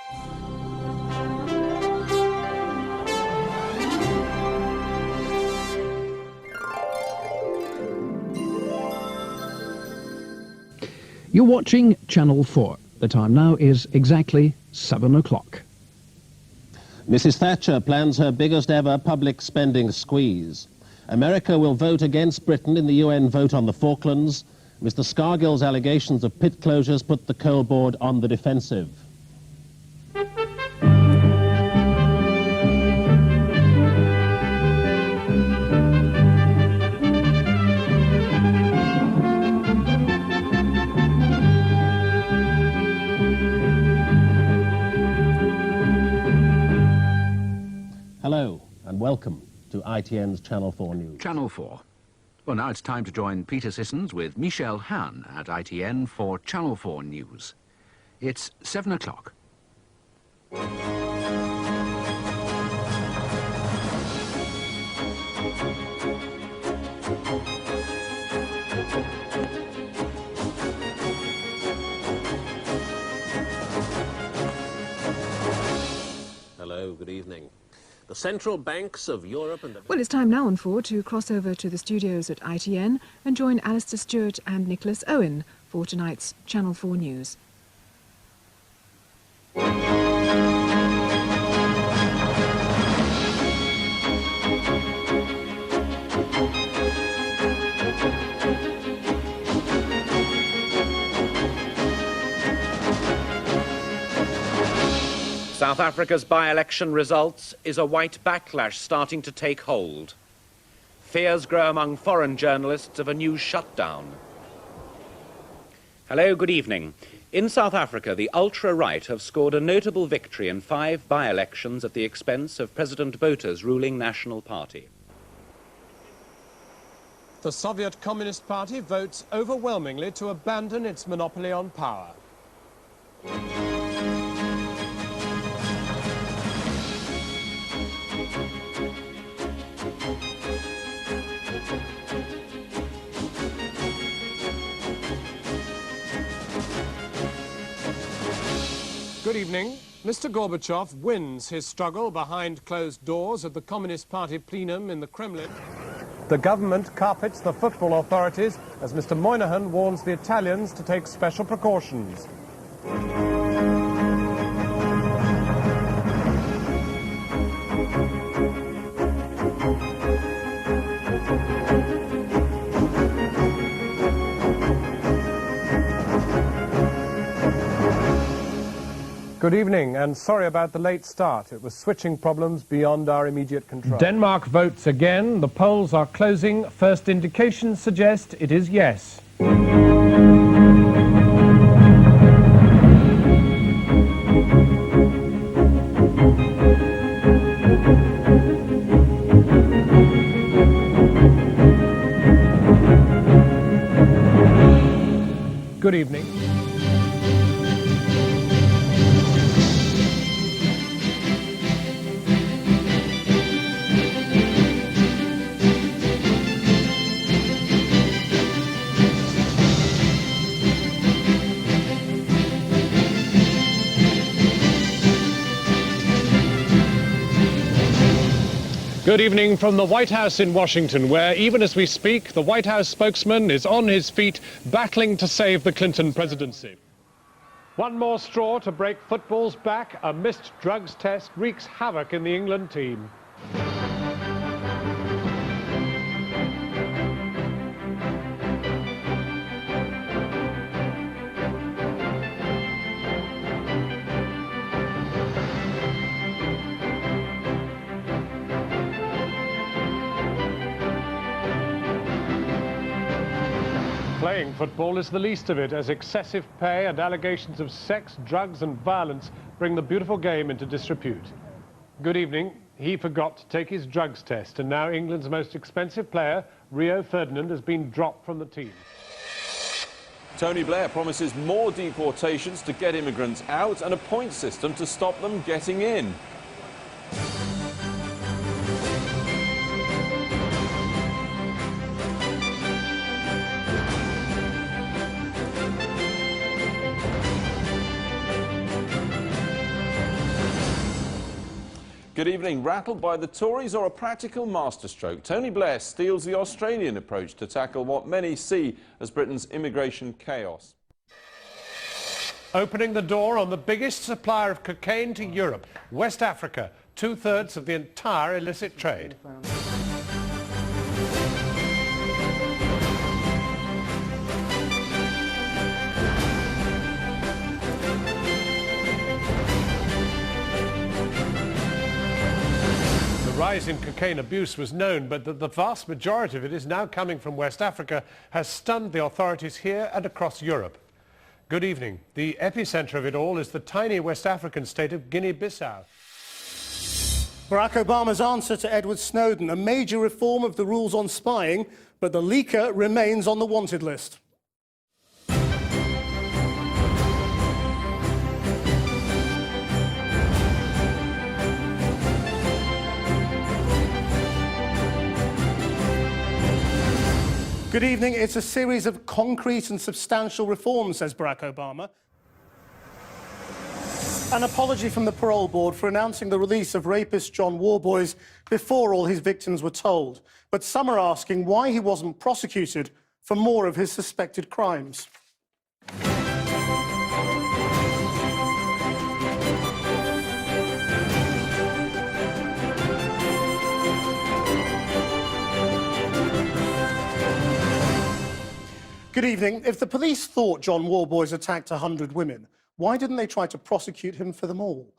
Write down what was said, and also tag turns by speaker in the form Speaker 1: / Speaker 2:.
Speaker 1: You're watching Channel 4. The time now is exactly 7 o'clock.
Speaker 2: Mrs. Thatcher plans her biggest ever public spending squeeze. America will vote against Britain in the UN vote on the Falklands. Mr. Scargill's allegations of pit closures put the coal board on the defensive. Hello and welcome to ITN's Channel 4 News.
Speaker 3: Channel 4. Well, now it's time to join Peter Sissons with Michelle Han at ITN for Channel 4 News. It's 7 o'clock.
Speaker 2: Hello, good evening. The central banks of Europe and the...
Speaker 4: Well, it's time now on 4 to cross over to the studios at ITN and join Alistair Stewart and Nicholas Owen for tonight's Channel 4 News.
Speaker 5: South Africa's by-election results is a white backlash starting to take hold. Fears grow among foreign journalists of a new shutdown. Hello, good evening. In South Africa, the ultra-right have scored a notable victory in 5 by-elections at the expense of President Bota's ruling National Party.
Speaker 6: The Soviet Communist Party votes overwhelmingly to abandon its monopoly on power. Good evening. Mr. Gorbachev wins his struggle behind closed doors at the Communist Party plenum in the Kremlin. The government carpets the football authorities as Mr. Moynihan warns the Italians to take special precautions. Good evening, and sorry about the late start. It was switching problems beyond our immediate control.
Speaker 7: Denmark votes again. The polls are closing. First indications suggest it is yes. Good evening. Good evening from the White House in Washington, where even as we speak, the White House spokesman is on his feet, battling to save the Clinton presidency. One more straw to break football's back. A missed drugs test wreaks havoc in the England team. Playing football is the least of it, as excessive pay and allegations of sex, drugs and violence bring the beautiful game into disrepute. Good evening. He forgot to take his drugs test, and now England's most expensive player, Rio Ferdinand, has been dropped from the team.
Speaker 8: Tony Blair promises more deportations to get immigrants out and a point system to stop them getting in. Good evening. Rattled by the Tories or a practical masterstroke? Tony Blair steals the Australian approach to tackle what many see as Britain's immigration chaos.
Speaker 7: Opening the door on the biggest supplier of cocaine to Europe, West Africa, 2/3 of the entire illicit trade. The rise in cocaine abuse was known, but that the vast majority of it is now coming from West Africa has stunned the authorities here and across Europe. Good evening. The epicenter of it all is the tiny West African state of Guinea-Bissau.
Speaker 9: Barack Obama's answer to Edward Snowden, a major reform of the rules on spying, but the leaker remains on the wanted list. Good evening. It's a series of concrete and substantial reforms, says Barack Obama. An apology from the parole board for announcing the release of rapist John Warboys before all his victims were told. But some are asking why he wasn't prosecuted for more of his suspected crimes. Good evening. If the police thought John Warboys attacked 100 women, why didn't they try to prosecute him for them all?